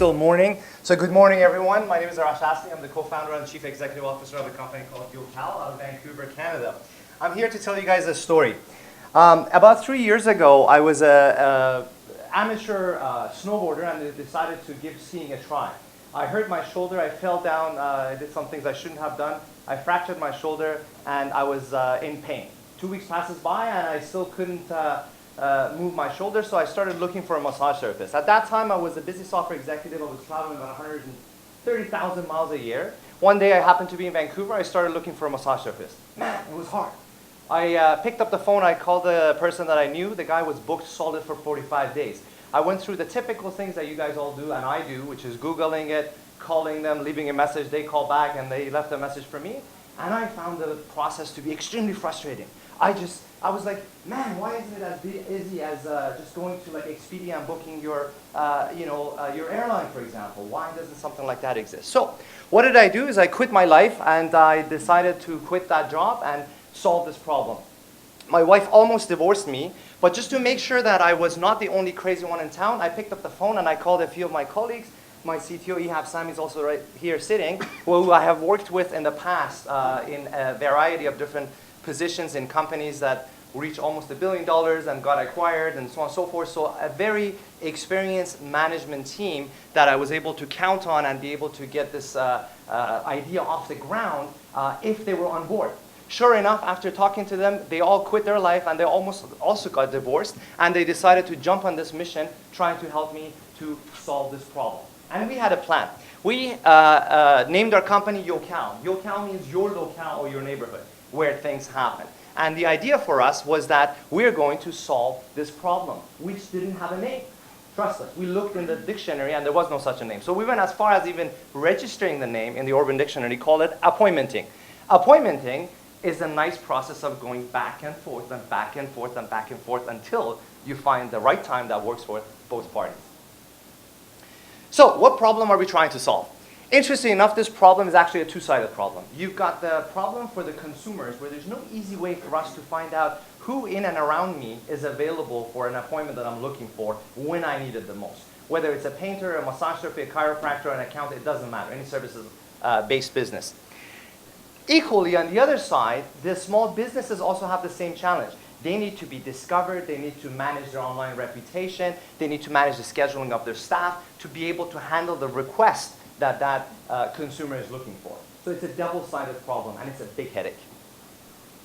still morning. So good morning, everyone. My name is Arash Asli. I'm the co-founder and chief executive officer of a company called Yocale out of Vancouver, Canada. I'm here to tell you guys a story. About 3 years ago, I was an amateur snowboarder and decided to give skiing a try. I hurt my shoulder, I fell down, I did some things I shouldn't have done. I fractured my shoulder and I was in pain. 2 weeks passes by and I still couldn't move my shoulder, so I started looking for a massage therapist. At that time, I was a busy software executive. I was traveling about 130,000 miles a year. One day I happened to be in Vancouver. I started looking for a massage therapist. Man, it was hard. I picked up the phone. I called the person that I knew. The guy was booked solid for 45 days. I went through the typical things that you guys all do, and I do, which is Googling it, calling them, leaving a message. They call back, and they left a message for me. And I found the process to be extremely frustrating. I was like, man, why isn't it as easy as just going to like Expedia and booking your airline, for example? Why doesn't something like that exist? So what did I do is I quit my life and I decided to quit that job and solve this problem. My wife almost divorced me, but just to make sure that I was not the only crazy one in town, I picked up the phone and I called a few of my colleagues. My CTO, Ehab Sami, is also right here sitting, who I have worked with in the past in a variety of different positions in companies that reached almost $1 billion and got acquired and so on and so forth. So a very experienced management team that I was able to count on and be able to get this idea off the ground if they were on board. Sure enough, after talking to them, they all quit their life and they almost also got divorced, and they decided to jump on this mission trying to help me to solve this problem. And we had a plan. We named our company Yocale. Yocale means your locale or your neighborhood, where things happen. And the idea for us was that we're going to solve this problem, which didn't have a name. Trust us, we looked in the dictionary and there was no such a name. So we went as far as even registering the name in the Urban Dictionary, called it appointmenting. Appointmenting is a nice process of going back and forth and back and forth and back and forth until you find the right time that works for both parties. So what problem are we trying to solve? Interestingly enough, this problem is actually a two-sided problem. You've got the problem for the consumers, where there's no easy way for us to find out who in and around me is available for an appointment that I'm looking for when I need it the most. Whether it's a painter, a massage therapist, a chiropractor, an accountant, it doesn't matter. Any services-based business. Equally, on the other side, the small businesses also have the same challenge. They need to be discovered, they need to manage their online reputation, they need to manage the scheduling of their staff to be able to handle the request that consumer is looking for. So it's a double-sided problem, and it's a big headache.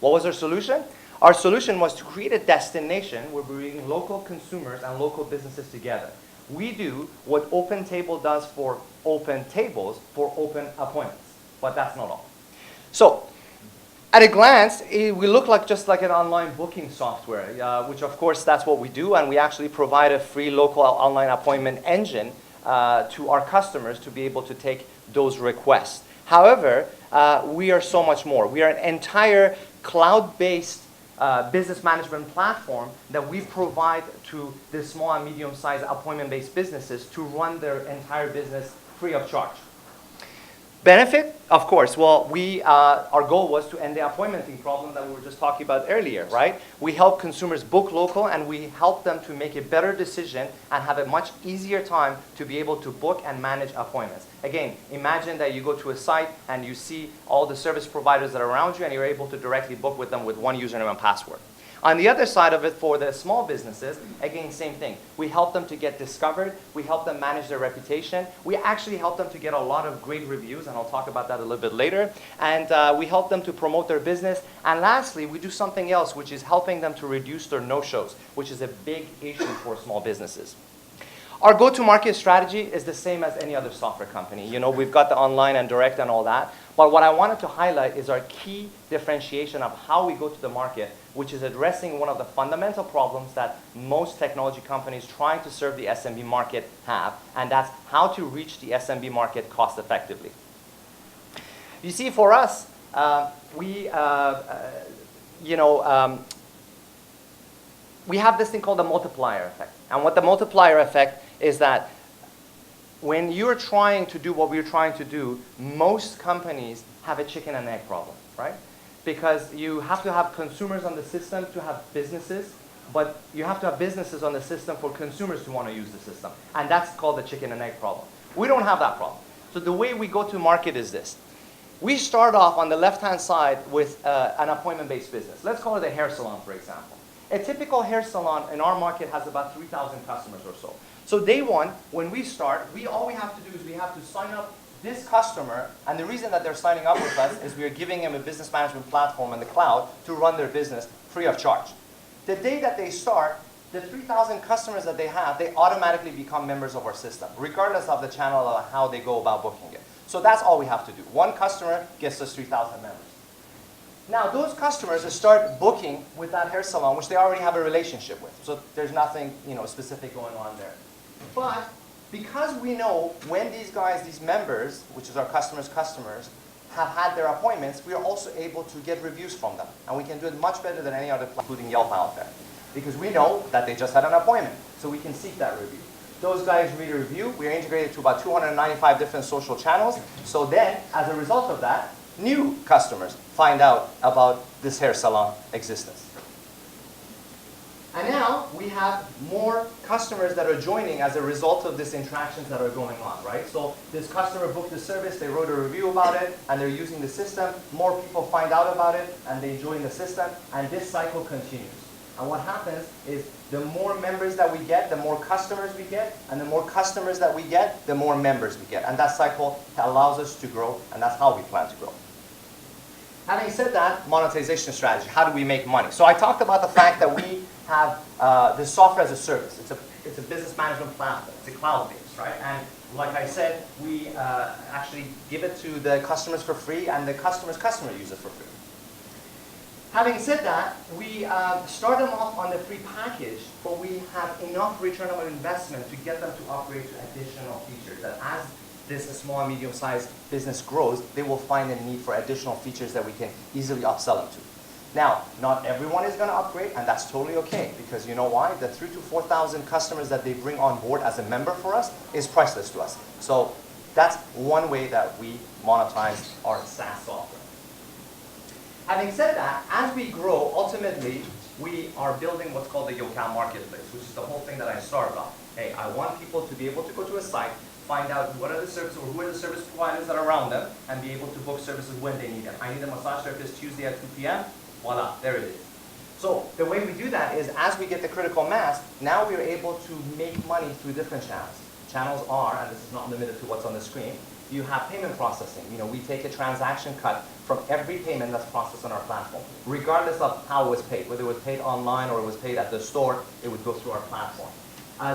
What was our solution? Our solution was to create a destination where we're bringing local consumers and local businesses together. We do what OpenTable does for open tables for open appointments, but that's not all. So at a glance, we look like just like an online booking software, which of course that's what we do, and we actually provide a free local online appointment engine to our customers to be able to take those requests. However, we are so much more. We are an entire cloud-based business management platform that we provide to the small and medium-sized appointment-based businesses to run their entire business free of charge. Benefit, of course. Well, our goal was to end the appointmenting problem that we were just talking about earlier, right? We help consumers book local, and we help them to make a better decision and have a much easier time to be able to book and manage appointments. Again, imagine that you go to a site and you see all the service providers that are around you, and you're able to directly book with them with one username and password. On the other side of it, for the small businesses, again, same thing. We help them to get discovered. We help them manage their reputation. We actually help them to get a lot of great reviews, and I'll talk about that a little bit later. And we help them to promote their business. And lastly, we do something else, which is helping them to reduce their no-shows, which is a big issue for small businesses. Our go-to-market strategy is the same as any other software company. You know, we've got the online and direct and all that. But what I wanted to highlight is our key differentiation of how we go to the market, which is addressing one of the fundamental problems that most technology companies trying to serve the SMB market have, and that's how to reach the SMB market cost effectively. You see, for us, we have this thing called the multiplier effect. And what the multiplier effect is that when you're trying to do what we're trying to do, most companies have a chicken and egg problem, right? Because you have to have consumers on the system to have businesses, but you have to have businesses on the system for consumers to want to use the system. And that's called the chicken and egg problem. We don't have that problem. So the way we go to market is this. We start off on the left-hand side with an appointment-based business. Let's call it a hair salon, for example. A typical hair salon in our market has about 3,000 customers or so. So day one, when we start, all we have to do is we have to sign up this customer, and the reason that they're signing up with us is we are giving them a business management platform in the cloud to run their business free of charge. The day that they start, the 3,000 customers that they have, they automatically become members of our system, regardless of the channel or how they go about booking it. So that's all we have to do. One customer gets us 3,000 members. Now, those customers start booking with that hair salon, which they already have a relationship with. So there's nothing specific going on there. But because we know when these guys, these members, which is our customers' have had their appointments, we are also able to get reviews from them. And we can do it much better than any other platform, including Yelp out there. Because we know that they just had an appointment. So we can seek that review. Those guys read a review. We are integrated to about 295 different social channels. So then, as a result of that, new customers find out about this hair salon existence. And now we have more customers that are joining as a result of these interactions that are going on, right? So this customer booked the service, they wrote a review about it, and they're using the system. More people find out about it, and they join the system, and this cycle continues. And what happens is the more members that we get, the more customers we get, and the more customers that we get, the more members we get. And that cycle allows us to grow, and that's how we plan to grow. Having said that, monetization strategy, how do we make money? So I talked about the fact that we have this software as a service. It's a business management platform. It's a cloud-based, right? And like I said, we actually give it to the customers for free, and the customer use it for free. Having said that, we start them off on the free package, but we have enough return on investment to get them to upgrade to additional features. That as this small and medium-sized business grows, they will find a need for additional features that we can easily upsell them to. Now, not everyone is going to upgrade, and that's totally okay, because you know why? The 3,000 to 4,000 customers that they bring on board as a member for us is priceless to us. So that's one way that we monetize our SaaS software. Having said that, as we grow, ultimately, we are building what's called the Yocale marketplace, which is the whole thing that I started off. Hey, I want people to be able to go to a site, find out what are the services or who are the service providers that are around them, and be able to book services when they need them. I need a massage therapist Tuesday at 2 p.m. Voila, there it is. So the way we do that is as we get the critical mass, now we are able to make money through different channels. Channels are, and this is not limited to what's on the screen, you have payment processing. We take a transaction cut from every payment that's processed on our platform, regardless of how it was paid. Whether it was paid online or it was paid at the store, it would go through our platform.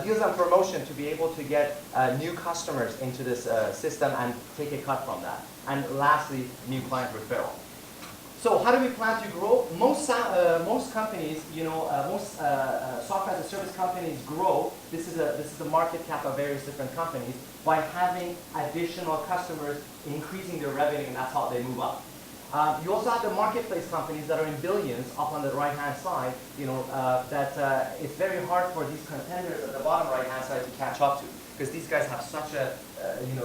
Deals and promotion to be able to get new customers into this system and take a cut from that. And lastly, new client referral. So how do we plan to grow? Most companies, most software as a service companies grow. This is the market cap of various different companies by having additional customers, increasing their revenue, and that's how they move up. You also have the marketplace companies that are in billions up on the right-hand side. That it's very hard for these contenders at the bottom right-hand side to catch up to, because these guys have such a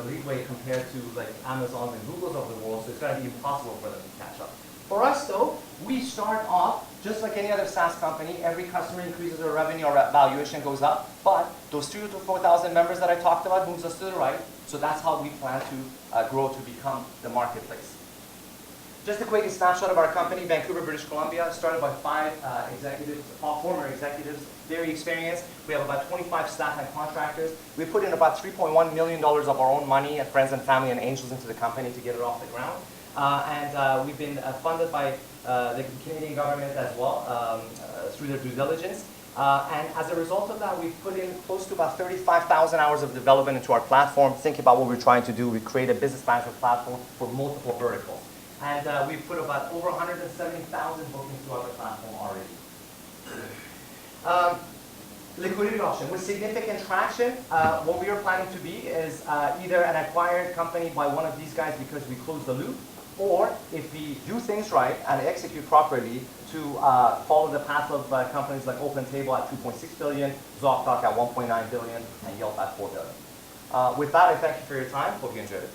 leeway compared to like Amazons and Googles of the world. So it's going to be impossible for them to catch up. For us, though, we start off just like any other SaaS company. Every customer increases their revenue, our valuation goes up. But those 3,000 to 4,000 members that I talked about moves us to the right. So that's how we plan to grow to become the marketplace. Just a quick snapshot of our company, Vancouver, British Columbia, started by 5 executives, former executives, very experienced. We have about 25 staff and contractors. We put in about $3.1 million of our own money and friends and family and angels into the company to get it off the ground. And we've been funded by the Canadian government as well through their due diligence. And as a result of that, we've put in close to about 35,000 hours of development into our platform. Think about what we're trying to do. We create a business management platform for multiple verticals. And we've put about over 170,000 bookings throughout the platform already. Liquidity option. With significant traction, what we are planning to be is either an acquired company by one of these guys because we close the loop, or if we do things right and execute properly, to follow the path of companies like OpenTable at 2.6 billion, ZocDoc at 1.9 billion, and Yelp at 4 billion. With that, I thank you for your time. Hope you enjoyed it.